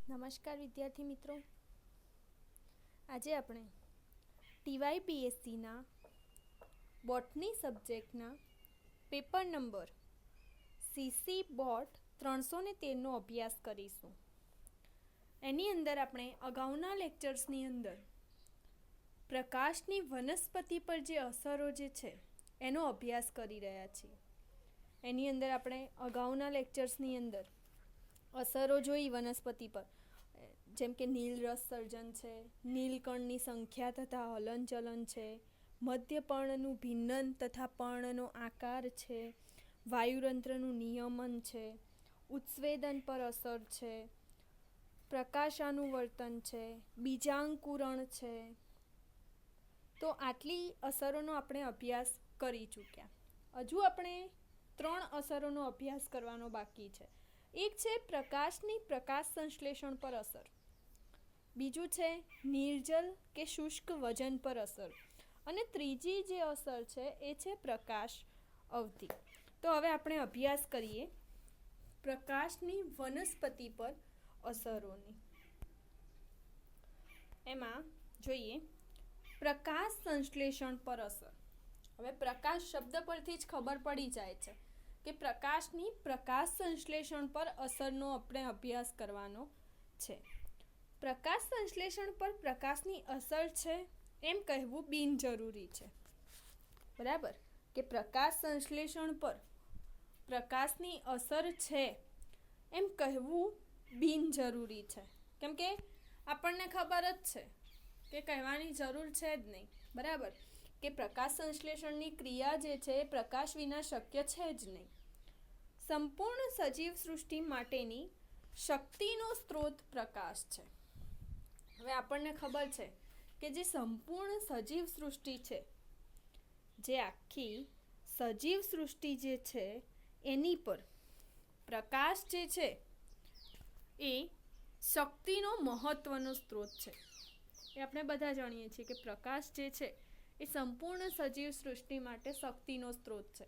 નમસ્કાર વિદ્યાર્થી મિત્રો, આજે આપણે TYPSCના બોટની સબ્જેક્ટના પેપર નંબર CC બોટ 313નો અભ્યાસ કરીશું. એની અંદર આપણે અગાઉના લેક્ચર્સની અંદર પ્રકાશની વનસ્પતિ પર જે અસરો જે છે એનો અભ્યાસ કરી રહ્યા છીએ. એની અંદર આપણે અગાઉના લેક્ચર્સની અંદર અસરો જોઈ વનસ્પતિ પર, જેમ કે નીલરસ સર્જન છે, નીલકણની સંખ્યા તથા હલનચલન છે, મધ્યપર્ણનું ભિન્નન તથા પર્ણનો આકાર છે, વાયુતંત્રનું નિયમન છે, ઉત્સ્વેદન પર અસર છે, પ્રકાશાનુવર્તન છે, બીજાંકુરણ છે. તો આટલી અસરોનો આપણે અભ્યાસ કરી ચૂક્યા. હજુ આપણે 3 અસરોનો અભ્યાસ કરવાનો બાકી છે. એક છે પ્રકાશની પ્રકાશ સંશ્લેષણ પર અસર, બીજું છે નિર્જલ કે શુષ્ક વજન પર અસર, અને ત્રીજી જે અસર છે એ છે પ્રકાશ અવધિ. તો હવે આપણે અભ્યાસ કરીએ પ્રકાશની વનસ્પતિ પર અસરોની. એમાં જોઈએ પ્રકાશ સંશ્લેષણ પર અસર. હવે પ્રકાશ શબ્દ પરથી જ ખબર પડી જાય છે કે પ્રકાશની પ્રકાશ સંશ્લેષણ પર અસરનો આપણે અભ્યાસ કરવાનો છે. પ્રકાશ સંશ્લેષણ પર પ્રકાશની અસર છે એમ કહેવું બિનજરૂરી છે. બરાબર, કે પ્રકાશ સંશ્લેષણ પર પ્રકાશની અસર છે એમ કહેવું બિનજરૂરી છે, કેમ કે આપણને ખબર જ છે કે કહેવાની જરૂર છે જ નહીં. બરાબર, કે પ્રકાશ સંશ્લેષણની ક્રિયા જે છે એ પ્રકાશ વિના શક્ય છે જ નહીં. સંપૂર્ણ સજીવ સૃષ્ટિ માટેની શક્તિનો સ્ત્રોત પ્રકાશ છે. હવે આપણને ખબર છે કે જે સંપૂર્ણ સજીવ સૃષ્ટિ છે, જે આખી સજીવ સૃષ્ટિ જે છે એની પર પ્રકાશ જે છે એ શક્તિનો મહત્વનો સ્ત્રોત છે. એ આપણે બધા જાણીએ છીએ કે પ્રકાશ જે છે એ સંપૂર્ણ સજીવ સૃષ્ટિ માટે શક્તિનો સ્ત્રોત છે.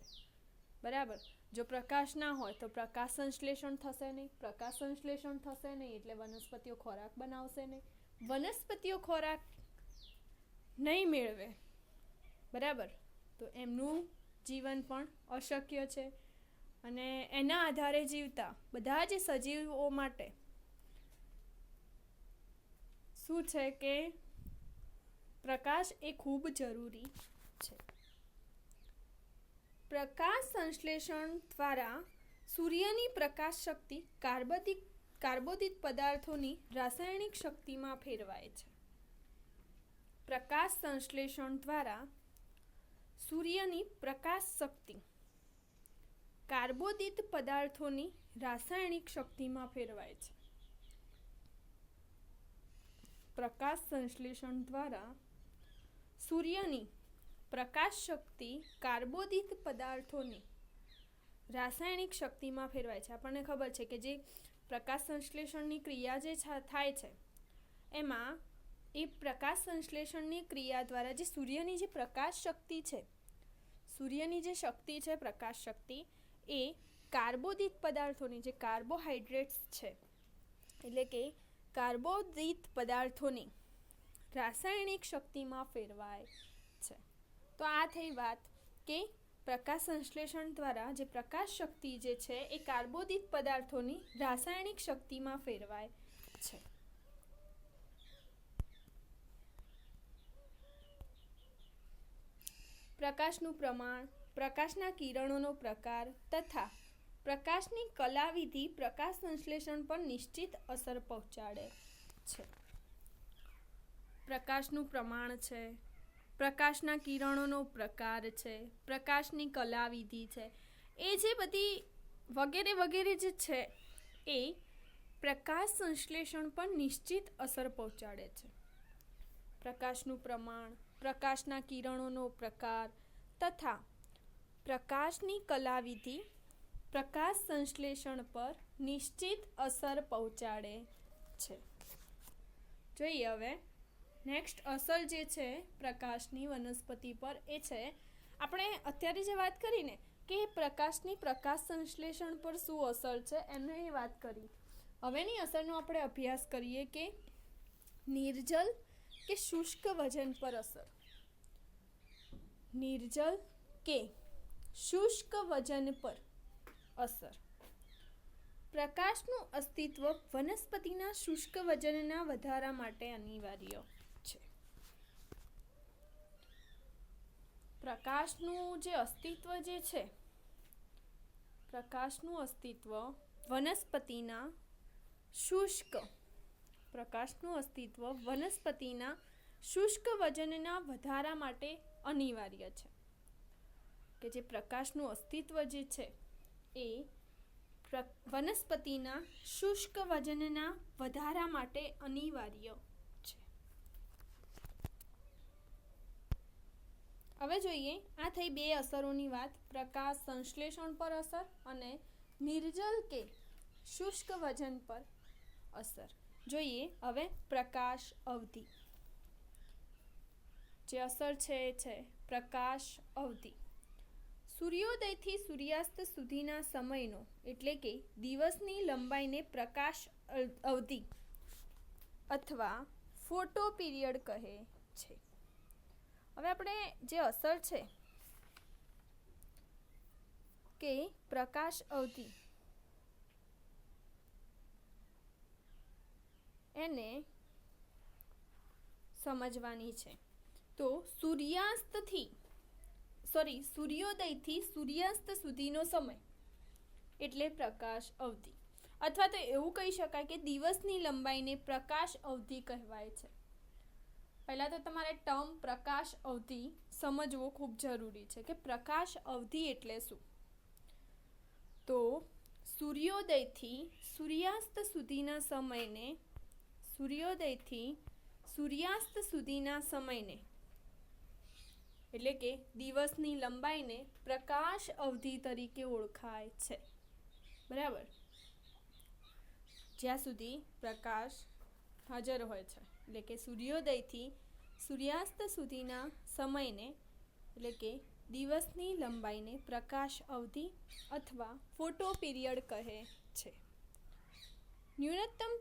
બરાબર, જો પ્રકાશ ના હોય તો પ્રકાશ સંશ્લેષણ થશે નહીં. પ્રકાશ સંશ્લેષણ થશે નહીં એટલે વનસ્પતિઓ ખોરાક બનાવશે નહીં. વનસ્પતિઓ ખોરાક નહીં મેળવે, બરાબર, તો એમનું જીવન પણ અશક્ય છે. અને એના આધારે જીવતા બધા જ સજીવો માટે શું છે કે પ્રકાશ એ ખૂબ જરૂરી છે. પ્રકાશ સંશ્લેષણ દ્વારા સૂર્યની પ્રકાશ શક્તિ કાર્બોદિત પદાર્થોની રાસાયણિક શક્તિમાં ફેરવાય છે. પ્રકાશ સંશ્લેષણ દ્વારા સૂર્યની પ્રકાશ શક્તિ કાર્બોદિત પદાર્થોની રાસાયણિક શક્તિમાં ફેરવાય છે. પ્રકાશ સંશ્લેષણ દ્વારા સૂર્યની પ્રકાશ શક્તિ કાર્બોદિત પદાર્થોની રાસાયણિક શક્તિમાં ફેરવાય છે. આપણને ખબર છે કે જે પ્રકાશ સંશ્લેષણની ક્રિયા જે થાય છે એમાં એ પ્રકાશ સંશ્લેષણની ક્રિયા દ્વારા જે સૂર્યની જે પ્રકાશ શક્તિ છે, સૂર્યની જે શક્તિ છે પ્રકાશ શક્તિ, એ કાર્બોદિત પદાર્થોની, જે કાર્બોહાઈડ્રેટ્સ છે એટલે કે કાર્બોદિત પદાર્થોની રાસાયણિક શક્તિમાં ફેરવાય છે. તો આ થઈ વાત કે પ્રકાશ સંશ્લેષણ દ્વારા જે પ્રકાશ શક્તિ જે છે એ કાર્બોદિત પદાર્થોની રાસાયણિક શક્તિમાં ફેરવાય છે. પ્રકાશનું પ્રમાણ, પ્રકાશના કિરણોનો પ્રકાર તથા પ્રકાશની કલાવિધિ પ્રકાશ સંશ્લેષણ પર નિશ્ચિત અસર પહોંચાડે છે. પ્રકાશનું પ્રમાણ છે, પ્રકાશના કિરણોનો પ્રકાર છે, પ્રકાશની કલાવિધિ છે, એ જે બધી વગેરે વગેરે જે છે એ પ્રકાશ સંશ્લેષણ પર નિશ્ચિત અસર પહોંચાડે છે. પ્રકાશનું પ્રમાણ, પ્રકાશના કિરણોનો પ્રકાર તથા પ્રકાશની કલાવિધિ પ્રકાશ સંશ્લેષણ પર નિશ્ચિત અસર પહોંચાડે છે. જોઈએ હવે નેક્સ્ટ અસર જે છે પ્રકાશની વનસ્પતિ પર એ છે, આપણે અત્યારે જે વાત કરીને કે પ્રકાશની પ્રકાશ સંશ્લેષણ પર શું અસર છે એની વાત કરી. હવેની અસરનો આપણે અભ્યાસ કરીએ કે નિર્જલ કે શુષ્ક વજન પર અસર. નિર્જલ કે શુષ્ક વજન પર અસર. પ્રકાશનું અસ્તિત્વ વનસ્પતિના શુષ્ક વજનના વધારા માટે અનિવાર્ય છે. પ્રકાશનું જે અસ્તિત્વ જે છે, પ્રકાશનું અસ્તિત્વ વનસ્પતિના શુષ્ક વજનના વધારા માટે અનિવાર્ય છે. કે જે પ્રકાશનું અસ્તિત્વ જે છે એ વનસ્પતિના શુષ્ક વજનના વધારા માટે અનિવાર્ય છે. હવે જોઈએ, આ થઈ બે અસરોની વાત, પ્રકાશ સંશ્લેષણ પર અસર અને નિર્જલ કે શુષ્ક વજન પર અસર. જોઈએ હવે પ્રકાશ અવધિ. જે અસર છે એ છે પ્રકાશ અવધિ. સૂર્યોદયથી સૂર્યાસ્ત સુધીના સમયનો એટલે કે દિવસની લંબાઈને પ્રકાશ અવધિ અથવા ફોટો પીરિયડ કહે છે. હવે આપણે જે અસર છે કે પ્રકાશ અવધિ એને સમજવાની છે. તો સૂર્યોદયથી સૂર્યાસ્ત સુધીનો સમય એટલે પ્રકાશ અવધિ, અથવા તો એવું કહી શકાય કે દિવસની લંબાઈને પ્રકાશ અવધિ કહેવાય છે. પહેલાં તો તમારે ટર્મ પ્રકાશ અવધિ સમજવો ખૂબ જરૂરી છે કે પ્રકાશ અવધિ એટલે શું. તો સૂર્યોદયથી સૂર્યાસ્ત સુધીના સમયને એટલે કે દિવસની લંબાઈને પ્રકાશ અવધિ તરીકે ઓળખાય છે. બરાબર, જ્યાં સુધી પ્રકાશ હાજર હોય છે, એટલે કે સૂર્યોદયથી સૂર્યાસ્ત સુધીના સમયને એટલે કે દિવસની લંબાઈને પ્રકાશ અવધિ અથવા ફોટો પીરિયડ કહે છે. ન્યૂનતમ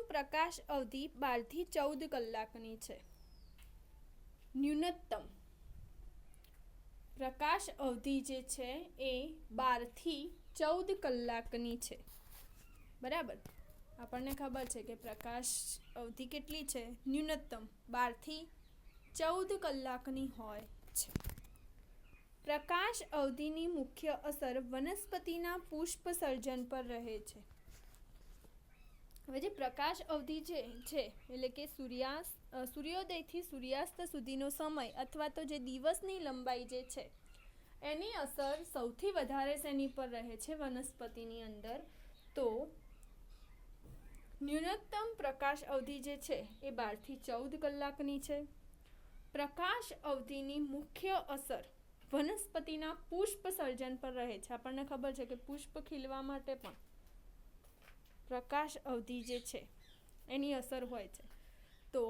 પ્રકાશ અવધિ 12 થી 14 કલાકની છે. ન્યૂનતમ પ્રકાશ અવધિ જે છે એ 12 થી 14 કલાકની છે. બરાબર, આપણને ખબર છે કે પ્રકાશ અવધિ કેટલી છે, ન્યૂનતમ 12 થી 14 કલાકની હોય છે. પ્રકાશ અવધિની મુખ્ય અસર વનસ્પતિના પુષ્પ સર્જન પર રહે છે. હવે જે પ્રકાશ અવધિ છે એટલે કે સૂર્યોદયથી સૂર્યાસ્ત સુધીનો સમય અથવા તો જે દિવસની લંબાઈ જે છે એની અસર સૌથી વધારે શેની પર રહે છે વનસ્પતિની અંદર. તો ન્યૂનતમ પ્રકાશ અવધિ જે છે એ 12 થી 14 કલાકની છે. પ્રકાશ અવધિની મુખ્ય અસર વનસ્પતિના પુષ્પ સર્જન પર રહે છે. આપણને ખબર છે કે પુષ્પ ખીલવા માટે પણ પ્રકાશ અવધિ જે છે એની અસર હોય છે. તો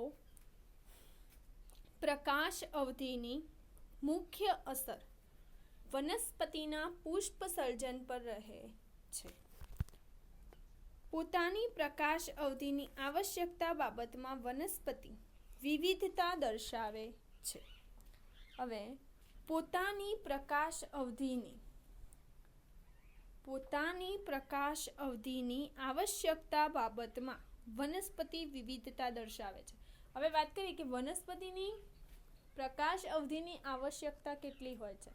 પ્રકાશ અવધિની મુખ્ય અસર વનસ્પતિના પુષ્પ સર્જન પર રહે છે. પોતાની પ્રકાશ અવધિની આવશ્યકતા બાબતમાં વનસ્પતિ વિવિધતા દર્શાવે છે. હવે પોતાની પ્રકાશ અવધિની આવશ્યકતા બાબતમાં વનસ્પતિ વિવિધતા દર્શાવે છે. હવે વાત કરીએ કે વનસ્પતિની પ્રકાશ અવધિની આવશ્યકતા કેટલી હોય છે.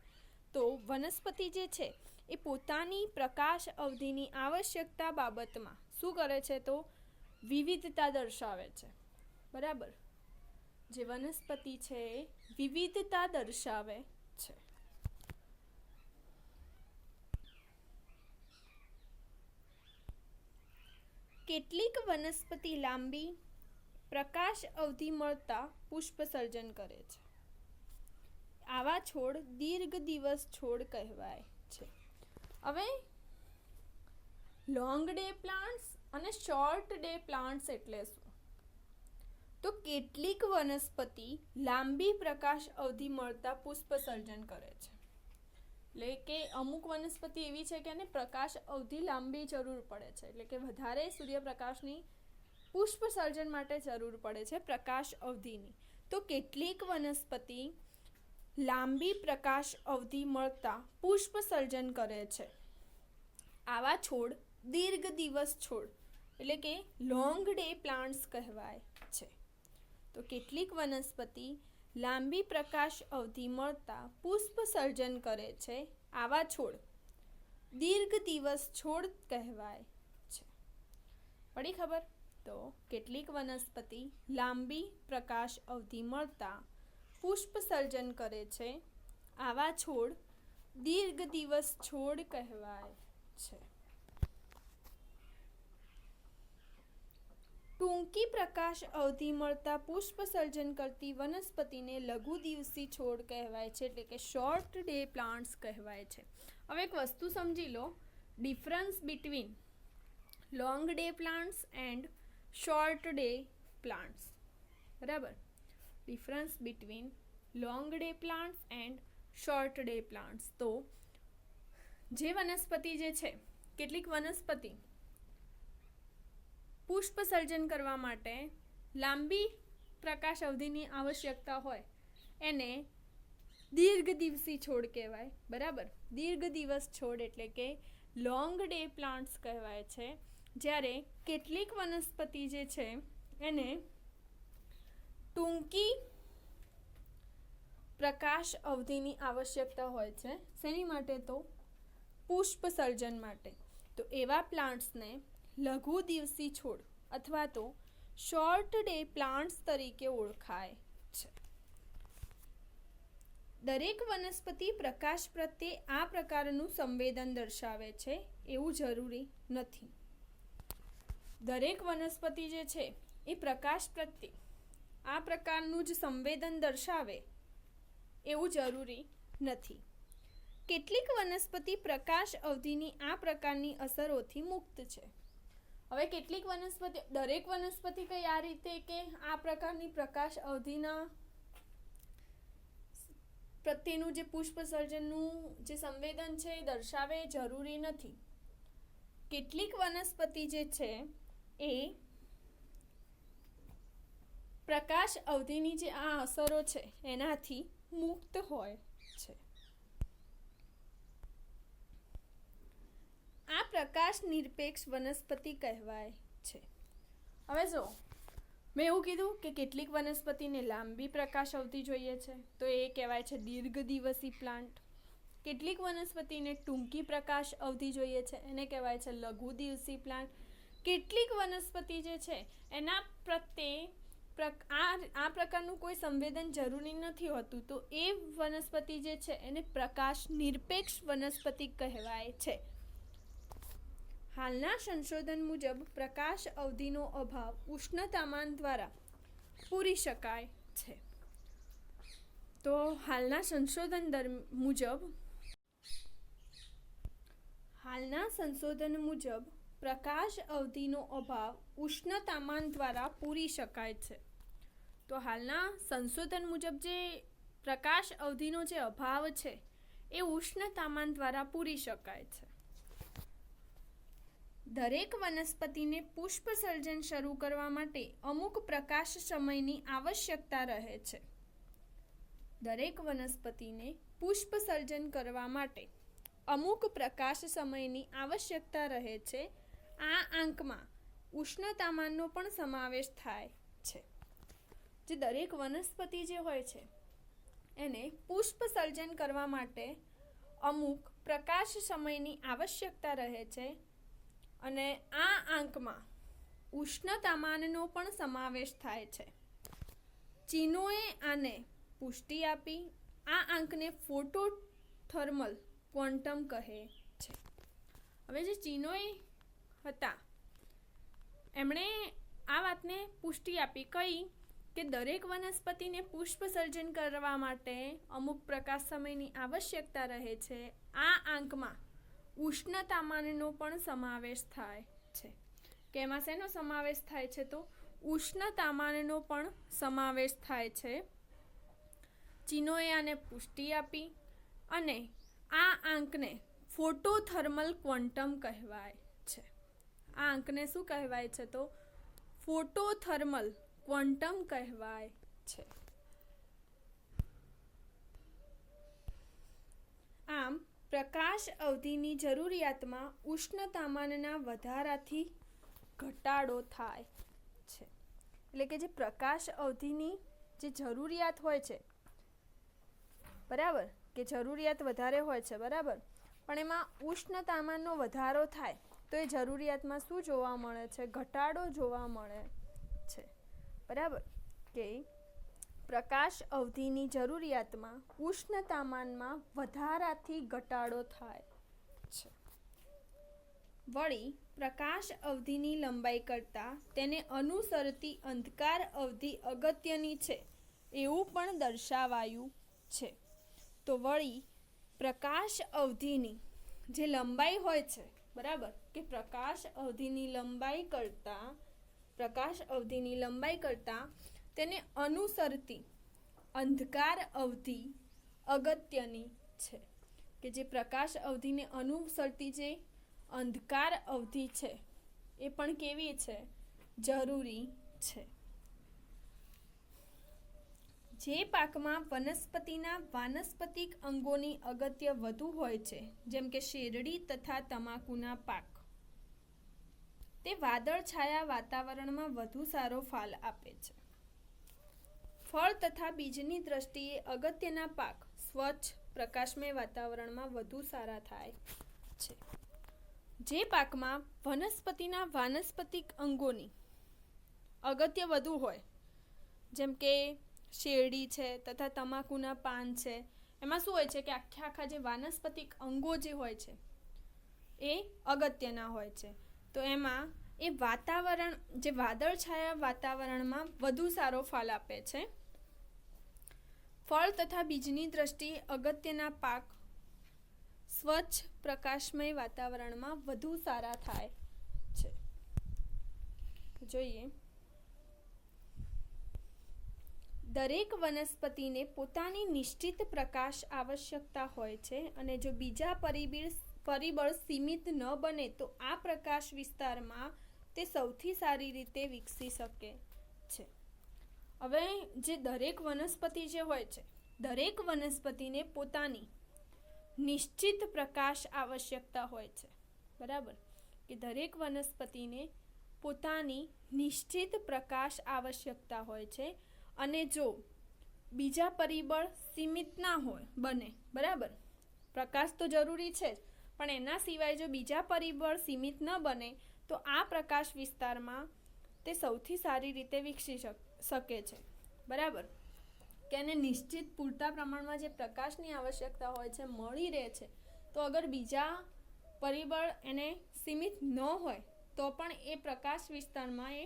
તો વનસ્પતિ જે છે એ પોતાની પ્રકાશ અવધિની આવશ્યકતા બાબતમાં શું કરે છે, તો વિવિધતા દર્શાવે છે. બરાબર, જે વનસ્પતિ છે એ વિવિધતા દર્શાવે છે. કેટલીક વનસ્પતિ લાંબી પ્રકાશ અવધિ મળતા પુષ્પ સર્જન કરે છે. આવા છોડ દીર્ઘ દિવસ છોડ કહેવાય છે. હવે લોંગ ડે પ્લાન્ટ્સ અને શોર્ટ ડે પ્લાન્ટ્સ એટલે શું? તો કેટલીક વનસ્પતિ લાંબી પ્રકાશ અવધિ મળતા પુષ્પ સર્જન કરે છે. એટલે કે અમુક વનસ્પતિ એવી છે કે એને પ્રકાશ અવધિ લાંબી જરૂર પડે છે, એટલે કે વધારે સૂર્યપ્રકાશની પુષ્પ સર્જન માટે જરૂર પડે છે પ્રકાશ અવધિની. તો કેટલીક વનસ્પતિ લાંબી પ્રકાશ અવધિ મળતા પુષ્પ સર્જન કરે છે. આવા છોડ દીર્ઘ દિવસ છોડ એટલે કે લોંગ ડે પ્લાન્ટ્સ કહેવાય છે. તો કેટલીક વનસ્પતિ લાંબી પ્રકાશ અવધિ મળતા પુષ્પ સર્જન કરે છે. આવા છોડ દીર્ઘ દિવસ છોડ કહેવાય છે. પડી ખબર? તો કેટલીક વનસ્પતિ લાંબી પ્રકાશ અવધિ મળતા પુષ્પ સર્જન કરે છે. આવા છોડ દીર્ઘ દિવસ છોડ કહેવાય છે. ટૂંકી પ્રકાશ અવધિ મળતા પુષ્પ સર્જન કરતી વનસ્પતિને લઘુ દિવસી છોડ કહેવાય છે, એટલે કે શોર્ટ ડે પ્લાન્ટ્સ કહેવાય છે. હવે એક વસ્તુ સમજી લો, difference between long day plants and short day plants. બરાબર? Difference between long day plants and short day plants. તો જે વનસ્પતિ જે છે, કેટલીક વનસ્પતિ પુષ્પ સર્જન કરવા માટે લાંબી પ્રકાશ અવધિની આવશ્યકતા હોય એને દીર્ઘ દિવસી છોડ કહેવાય. બરાબર? દીર્ઘ દિવસ છોડ એટલે કે લોંગ ડે પ્લાન્ટ્સ કહેવાય છે. જ્યારે કેટલીક વનસ્પતિ જે છે એને ટૂંકી પ્રકાશ અવધિની આવશ્યકતા હોય છે. શેની માટે? તો પુષ્પ સર્જન માટે. તો એવા પ્લાન્ટ્સને લઘુ દિવસી છોડ અથવા તો શોર્ટ ડે પ્લાન્ટ્સ તરીકે ઓળખાય છે. દરેક વનસ્પતિ પ્રકાશ પ્રત્યે આ પ્રકારનું સંવેદન દર્શાવે છે એવું જરૂરી નથી. દરેક વનસ્પતિ જે છે એ પ્રકાશ પ્રત્યે આ પ્રકારનું જ સંવેદન દર્શાવે એવું જરૂરી નથી. કેટલીક વનસ્પતિ પ્રકાશ અવધિની આ પ્રકારની અસરોથી મુક્ત છે. હવે કેટલીક વનસ્પતિ, દરેક વનસ્પતિ કઈ આ રીતે કે આ પ્રકારની પ્રકાશ અવધિના પ્રત્યેનું જે પુષ્પ સર્જનનું જે સંવેદન છે એ દર્શાવે જરૂરી નથી. કેટલીક વનસ્પતિ જે છે એ પ્રકાશ અવધિની જે આ અસરો છે એનાથી મુક્ત હોય છે. આ પ્રકાશ નિરપેક્ષ વનસ્પતિ કહેવાય છે. હવે જો મેં એવું કીધું કે કેટલીક વનસ્પતિને લાંબી પ્રકાશ અવધિ જોઈએ છે, તો એ કહેવાય છે દીર્ઘ દિવસી પ્લાન્ટ. કેટલીક વનસ્પતિને ટૂંકી પ્રકાશ અવધિ જોઈએ છે, એને કહેવાય છે લઘુ દિવસી પ્લાન્ટ. કેટલીક વનસ્પતિ જે છે એના પ્રત્યે આ પ્રકારનું કોઈ સંવેદન જરૂરી નથી હોતું, તો એ વનસ્પતિ જે છે એને પ્રકાશ નિરપેક્ષ વનસ્પતિ કહેવાય છે. હાલના સંશોધન મુજબ પ્રકાશ અવધિનો અભાવ ઉષ્ણતામાન દ્વારા પૂરી શકાય છે. તો હાલના સંશોધન મુજબ પ્રકાશ અવધિનો અભાવ ઉષ્ણતામાન દ્વારા પૂરી શકાય છે. તો હાલના સંશોધન મુજબ જે પ્રકાશ અવધિનો જે અભાવ છે એ ઉષ્ણતામાન દ્વારા પૂરી શકાય છે. દરેક વનસ્પતિને પુષ્પ સર્જન શરૂ કરવા માટે અમુક પ્રકાશ સમયની આવશ્યકતા રહે છે. દરેક વનસ્પતિને પુષ્પ સર્જન કરવા માટે અમુક પ્રકાશ સમયની આવશ્યકતા રહે છે. આ આંકમાં ઉષ્ણતામાનનો પણ સમાવેશ થાય છે. જે દરેક વનસ્પતિ જે હોય છે એને પુષ્પ સર્જન કરવા માટે અમુક પ્રકાશ સમયની આવશ્યકતા રહે છે અને આ આંકમાં ઉષ્ણતામાનનો પણ સમાવેશ થાય છે. ચીનોએ આને પુષ્ટિ આપી. આ આંકને ફોટોથર્મલ ક્વોન્ટમ કહે છે. હવે જે ચીનોએ હતા એમણે આ વાતને પુષ્ટિ આપી. કઈ? કે દરેક વનસ્પતિને પુષ્પ સર્જન કરવા માટે અમુક પ્રકાશ સમયની આવશ્યકતા રહે છે. આ આંકમાં ઉષ્ણતામાનનો પણ સમાવેશ થાય છે. કે એમાં શેનો સમાવેશ થાય છે? તો ઉષ્ણતામાનનો પણ સમાવેશ થાય છે. ચીનોએ આને પુષ્ટિ આપી અને આ આંકને ફોટોથર્મલ ક્વોન્ટમ કહેવાય છે. આ આંકને શું કહેવાય છે? તો ફોટોથર્મલ ક્વોન્ટમ કહેવાય છે. આમ પ્રકાશ અવધિની જરૂરિયાતમાં ઉષ્ણતામાનના વધારાથી ઘટાડો થાય છે. એટલે કે જે પ્રકાશ અવધિની જે જરૂરિયાત હોય છે, બરાબર, કે જરૂરિયાત વધારે હોય છે, બરાબર, પણ એમાં ઉષ્ણતામાનનો વધારો થાય તો એ જરૂરિયાતમાં શું જોવા મળે છે? ઘટાડો જોવા મળે છે. બરાબર, કે પ્રકાશ અવધિની જરૂરિયાતમાં ઉષ્ણતામાનમાં વધારાથી ઘટાડો થાય છે. વળી પ્રકાશ અવધિની લંબાઈ કરતાં તેને અનુસરતી અંધકાર અવધિ અગત્યની છે એવું પણ દર્શાવાયું છે. તો વળી પ્રકાશ અવધિની જે લંબાઈ હોય છે, બરાબર, કે પ્રકાશ અવધિની લંબાઈ કરતાં તેને અનુસરતી અંધકાર અવધિ અગત્યની છે. કે જે પ્રકાશ અવધિને અનુસરતી જે અંધકાર અવધિ છે એ પણ કેવી છે? જરૂરી છે. જે પાકમાં વનસ્પતિના વાનસ્પતિક અંગોની અગત્ય વધુ હોય છે, જેમ કે શેરડી તથા તમાકુના પાક, તે વાદળછાયા વાતાવરણમાં વધુ સારો ફાલ આપે છે. ફળ તથા બીજની દ્રષ્ટિએ અગત્યના પાક સ્વચ્છ પ્રકાશમય વાતાવરણમાં વધુ સારા થાય છે. જે પાકમાં વનસ્પતિના વાનસ્પતિક અંગોની અગત્ય વધુ હોય, જેમ કે શેરડી છે તથા તમાકુના પાન છે, એમાં શું હોય છે કે આખા જે વાનસ્પતિક અંગો જે હોય છે એ અગત્યના હોય છે. તો એમાં એ વાતાવરણ જે વાદળછાયા વાતાવરણમાં વધુ સારો ફાલ આપે છે. ફળ તથા બીજની દ્રષ્ટિએ અગત્યના પાક સ્વચ્છ પ્રકાશમય વાતાવરણમાં વધુ સારા થાય છે. જોઈએ, દરેક વનસ્પતિને પોતાની નિશ્ચિત પ્રકાશ આવશ્યકતા હોય છે અને જો બીજા પરિબળ સીમિત ન બને તો આ પ્રકાશ વિસ્તારમાં તે સૌથી સારી રીતે વિકસી શકે છે. હવે જે દરેક વનસ્પતિ જે હોય છે, દરેક વનસ્પતિને પોતાની નિશ્ચિત પ્રકાશ આવશ્યકતા હોય છે. બરાબર, કે દરેક વનસ્પતિને પોતાની નિશ્ચિત પ્રકાશ આવશ્યકતા હોય છે અને જો બીજા પરિબળ સીમિત ના હોય બને, બરાબર, પ્રકાશ તો જરૂરી છે જ, પણ એના સિવાય જો બીજા પરિબળ સીમિત ન બને તો આ પ્રકાશ વિસ્તારમાં તે સૌથી સારી રીતે વિકસી શકે છે. બરાબર, કે એને નિશ્ચિત પૂરતા પ્રમાણમાં જે પ્રકાશની આવશ્યકતા હોય છે મળી રહે છે, તો અગર બીજા પરિબળ એને સીમિત ન હોય તો પણ એ પ્રકાશ વિસ્તારમાં એ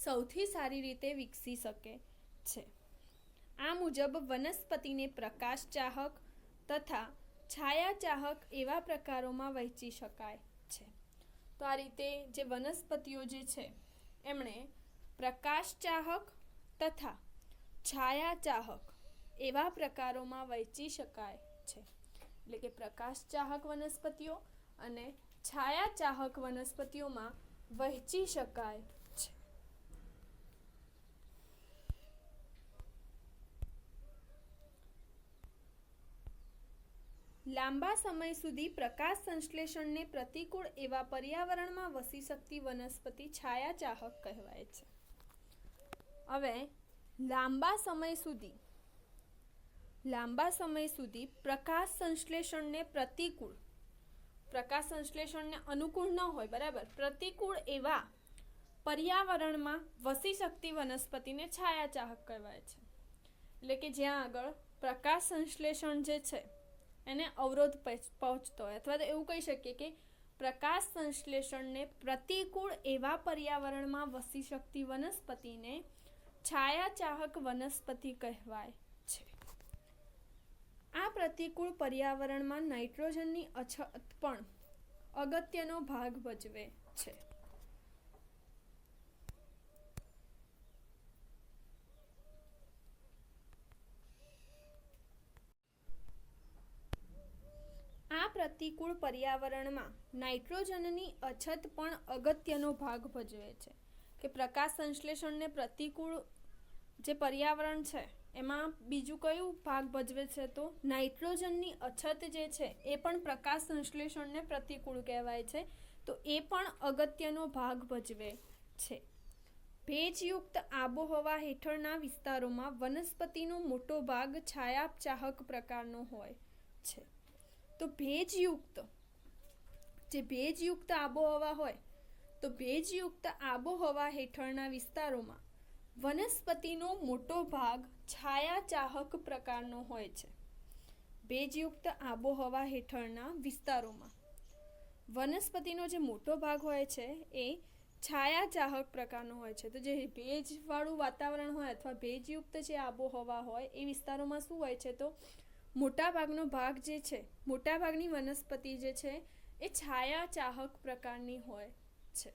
સૌથી સારી રીતે વિકસી શકે છે. આ મુજબ વનસ્પતિને પ્રકાશ ચાહક તથા છાયા ચાહક એવા પ્રકારોમાં વહેંચી શકાય છે. તો આ રીતે જે વનસ્પતિઓ જે છે એમણે પ્રકાશ ચાહક તથા છાયા ચાહક એવા પ્રકારોમાં વહેંચી શકાય છે. એટલે કે પ્રકાશ ચાહક વનસ્પતિઓ અને છાયા ચાહક વનસ્પતિઓમાં વહેંચી શકાય છે. લાંબા સમય સુધી પ્રકાશ સંશ્લેષણને પ્રતિકૂળ એવા પર્યાવરણમાં વસી શકતી વનસ્પતિ છાયા ચાહક કહેવાય છે. હવે લાંબા સમય સુધી પ્રકાશ સંશ્લેષણને પ્રતિકૂળ, પ્રકાશ સંશ્લેષણને અનુકૂળ ન હોય, બરાબર, પ્રતિકૂળ એવા પર્યાવરણમાં વસી શકતી વનસ્પતિને છાયા ચાહક કહેવાય છે. એટલે કે જ્યાં આગળ પ્રકાશ સંશ્લેષણ જે છે એને અવરોધ પહોંચતો હોય, અથવા તો એવું કહી શકીએ કે પ્રકાશ સંશ્લેષણને પ્રતિકૂળ એવા પર્યાવરણમાં વસી શકતી વનસ્પતિને છાયા ચાહક વનસ્પતિ કહેવાય છે. આ પ્રતિકૂળ પર્યાવરણમાં નાઇટ્રોજનની અછત પણ અગત્યનો ભાગ ભજવે છે. પ્રતિકૂળ પર્યાવરણમાં નાઇટ્રોજનની અછત પણ અગત્યનો ભાગ ભજવે છે કે પ્રકાશ સંશ્લેષણને પ્રતિકૂળ જે પર્યાવરણ છે એમાં બીજું કયું ભાગ ભજવે છે તો નાઇટ્રોજનની અછત જે છે એ પણ પ્રકાશ સંશ્લેષણને પ્રતિકૂળ કહેવાય છે, તો એ પણ અગત્યનો ભાગ ભજવે છે. ભેજયુક્ત આબોહવા હેઠળના વિસ્તારોમાં વનસ્પતિનો મોટો ભાગ છાયાચાહક પ્રકારનો હોય છે. તો ભેજયુક્ત આબોહવા હોય તો ભેજયુક્ત આબોહવા હેઠળના વિસ્તારોમાં વનસ્પતિનો મોટો ભાગ છાયાચાહક પ્રકારનો હોય છે. ભેજયુક્ત આબોહવા હેઠળના વિસ્તારોમાં વનસ્પતિનો જે મોટો ભાગ હોય છે એ છાયાચાહક પ્રકારનો હોય છે. તો જે ભેજવાળું વાતાવરણ હોય અથવા ભેજયુક્ત જે આબોહવા હોય એ વિસ્તારોમાં શું હોય છે તો મોટાભાગનો ભાગ જે છે, મોટાભાગની વનસ્પતિ જે છે એ છાયાચાહક પ્રકારની હોય છે.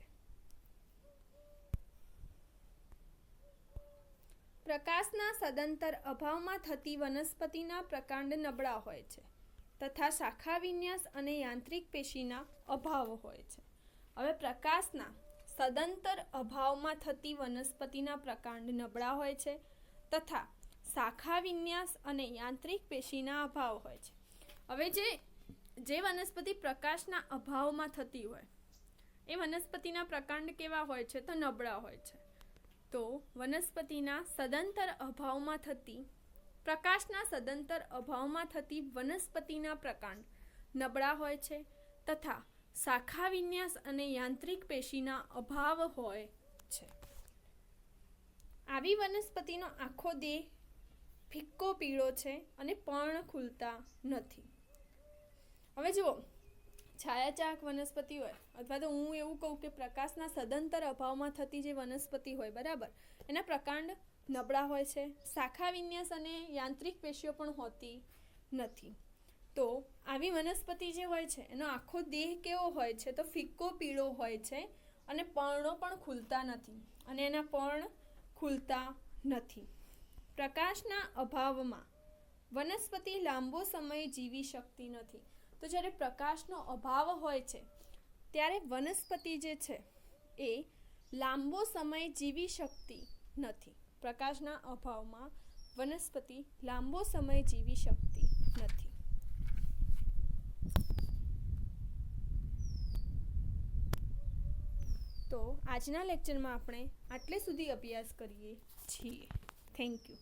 પ્રકાશના સદંતર અભાવમાં થતી વનસ્પતિના પ્રકાંડ નબળા હોય છે તથા શાખા વિન્યાસ અને યાંત્રિક પેશીના અભાવ હોય છે. હવે પ્રકાશના સદંતર અભાવમાં થતી વનસ્પતિના પ્રકાંડ નબળા હોય છે તથા શાખા વિન્યાસ અને યાંત્રિક પેશીના અભાવ હોય છે. હવે જે વનસ્પતિ પ્રકાશના અભાવમાં થતી હોય એ વનસ્પતિના પ્રકાંડ કેવા હોય છે તો નબળા હોય છે. તો વનસ્પતિના સદંતર અભાવમાં થતી પ્રકાશના સદંતર અભાવમાં થતી વનસ્પતિના પ્રકાંડ નબળા હોય છે તથા શાખા વિન્યાસ અને યાંત્રિક પેશીના અભાવ હોય છે. આવી વનસ્પતિનો આખો દેહ ફિક્કો પીળો છે અને પર્ણ ખુલતા નથી. હવે જુઓ, છાયાચાહક વનસ્પતિ હોય અથવા તો હું એવું કહું કે પ્રકાશના સદંતર અભાવમાં થતી જે વનસ્પતિ હોય, બરાબર, એના પ્રકાંડ નબળા હોય છે, શાખા વિન્યાસ અને યાંત્રિક પેશીઓ પણ હોતી નથી. તો આવી વનસ્પતિ જે હોય છે એનો આખો દેહ કેવો હોય છે તો ફિક્કો પીળો હોય છે અને પર્ણો પણ ખુલતા નથી અને એના પર્ણ ખુલતા નથી. પ્રકાશના અભાવમાં વનસ્પતિ લાંબો સમય જીવી શકતી નથી. તો જ્યારે પ્રકાશનો અભાવ હોય છે ત્યારે વનસ્પતિ જે છે એ લાંબો સમય જીવી શકતી નથી. પ્રકાશના અભાવમાં વનસ્પતિ લાંબો સમય જીવી શકતી નથી. તો આજના લેક્ચરમાં આપણે આટલે સુધી અભ્યાસ કરીએ છીએ. Thank you.